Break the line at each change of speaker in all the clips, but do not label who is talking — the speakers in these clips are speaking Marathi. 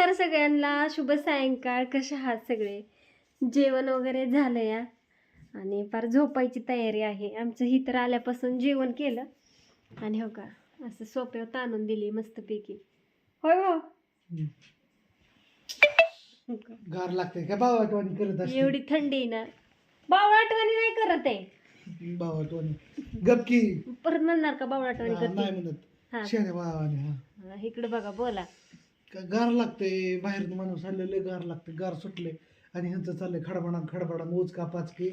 नमस्कार सगळ्यांना, शुभ सायंकाळ. कशा आहात सगळे? जेवण वगैरे झालं या आणि फार झोपायची तयारी आहे. आमचं ही तर आल्यापासून जेवण केलं आणि हो का असं सोप्यावर ताणून दिली मस्तपैकी. होय हो
गार लागते का भाव आठवणी करत असते?
एवढी थंडी आहे ना. बावळ आठवणी नाही करत आहे.
भाव आठवणी गपकी
परत म्हणणार का बावळ आठवणी
नाही
करते?
म्हणत शेणे भावाने. हा
इकडे बघा बोला.
गार लागते, बाहेर माणूस आलेले गार लागते, गार सुटले आणि ह्यांचं चाललंय खडबडा मोज का पाचके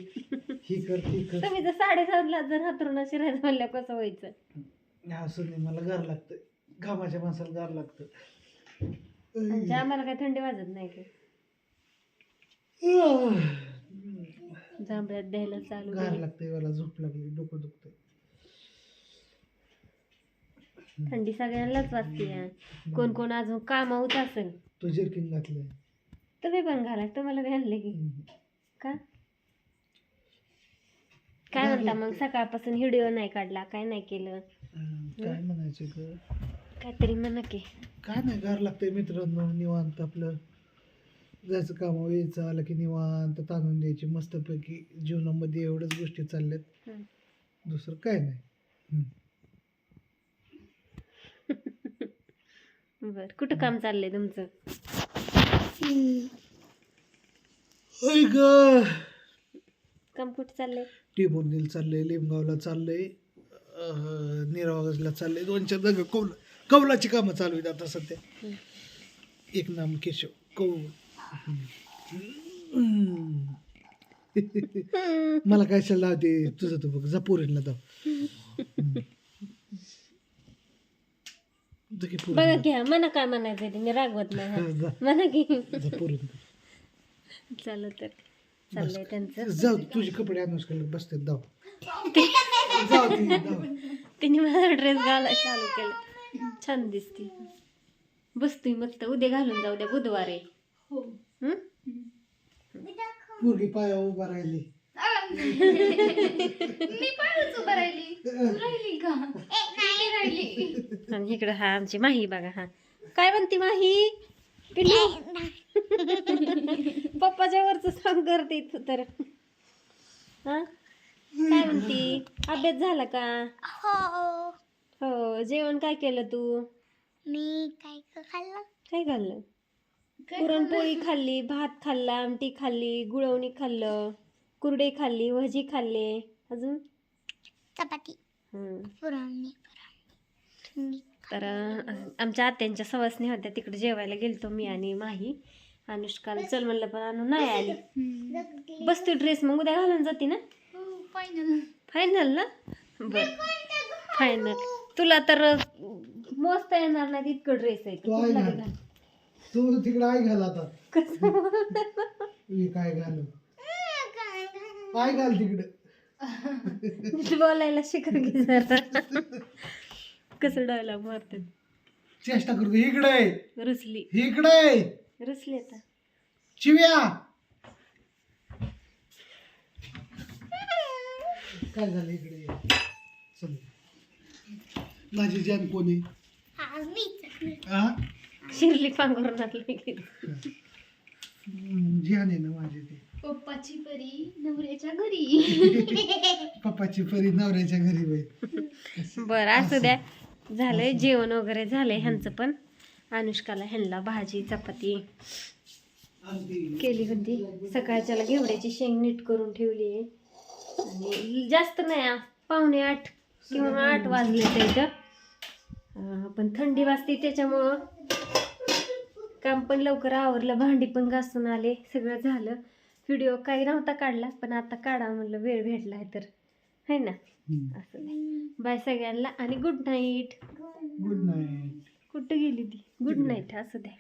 ही कर ती कर.
तुम्ही जर 7:30ला जर हातरून शिरायचं म्हणलं कसं व्हायचं?
हा सुने मला गार लागतं, घामाच्या माणसाला गार लागतं.
म्हणजे आम्हाला काही थंडी वाजत नाही की जांभळ्यात द्यायला चालू
गार लागतंय, मला झोप लागली, डोकं दुखतंय.
थंडी सगळ्यांनाच वाजते. कोण कोण अजून कामावत असेल.
तो जर्किन घातलंय
तुम्ही पण घाला, तुम्हाला बी आणले की का? काय म्हणता मग? सकाळपासून व्हिडिओ नाही काढला, काय नाही केलं?
काय म्हणायचं ग?
काहीतरी म्हणा की.
काय नाही, गार लागतंय मित्रांनो. निवांत आपलं जायचं कामावर, यायचं आलं की निवांत ताणून द्यायची मस्तपैकी. जीवनामध्ये एवढ्याच गोष्टी चालल्यात, दुसरं काय नाही.
बर, कुठं काम चाललंय तुमचं?
होय ग,
काम कुठं चाललंय?
टिबोर्नीला चाललंय, लिमगावला चाललंय, निरावागजला चाललंय. 2-4 जागा कौलाची कामं चालू आहेत आता सध्या. एक नाम केशव कौल. मला काय शाला लावते तुझं तू बघ, जा पोरींना जाऊ.
बघा की, म्हणा काय म्हणायचं ते, मी रागवत नाही. म्हणा की. चालू तर चाललंय त्यांचं.
जाऊ तुझे कपडे आणूस बसते जाऊ.
तिने माझा ड्रेस घालायला चालू केलं, छान दिसते, बसतोय मस्त. उद्या घालून जाऊ द्या, बुधवार आहे.
पोरगी पाया उभा राहिली.
मी पायच उभं राहिली. तू राहिली का? नाही राहिली.
आणि इकडं हा आमची माही बघा. हा काय म्हणते माही? पिल्लू पप्पाच्या वरच सांग करते तू तर. हा काय म्हणती? अभ्यास झाला का?
हो.
हो. जेवण काय केलं तू?
मी काय खाल्लं?
काय खाल्लं? पुरणपोळी खाल्ली, भात खाल्ला, आमटी खाल्ली, गुळवणी खाल्लं, कुरडे खाल्ली, भजी खाल्ले, अजून
चपाती. पुरण.
तर आमच्या आत्यांच्या सवासणी होत्या, तिकडे जेवायला गेलतो मी आणि माही. अनुष्काला चल म्हणलं पण आणून नाही आली. बसतो ड्रेस मग उद्या घालून जाते ना? फायनल ना? बर फायनल. तुला तर मोजता येणार नाही इतकं ड्रेस आहे.
तू तिकडे आई घाल आता. काय घालू? आई घाल तिकडे.
बोलायला शिकव की जरा. कसं डायलॉग मारते.
चेष्टा करतो. इकडे
रुसली
इकडे
रुसली आता.
चिव्या काय झालं? इकडे चल. माझी जान कोणी?
शिरली पांघरुणात लगेच.
जान आहे ना माझी ती.
पप्पाची परी नवऱ्याच्या घरी.
पप्पाची परी नवऱ्याच्या घरी बाई.
बरं असू द्या. झालंय जेवण वगैरे झालंय ह्यांचं पण. अनुष्काला ह्यांना भाजी चपाती केली होती. सकाळच्याला घेवड्याची शेंग नीट करून ठेवली आहे. आणि जास्त नाही, 7:45 किंवा 8 वाजले तर इथं. पण थंडी वाजते त्याच्यामुळं काम पण लवकर आवरलं, भांडी पण घासून आले, सगळं झालं. व्हिडिओ काही नव्हता काढला, पण आता काढा म्हणलं, वेळ भेटला आहे तर, है ना? असं नाही. बाय सगळ्यांना आणि गुड नाईट.
Good night.
कुठं गेली ती? Good night. असू द्या.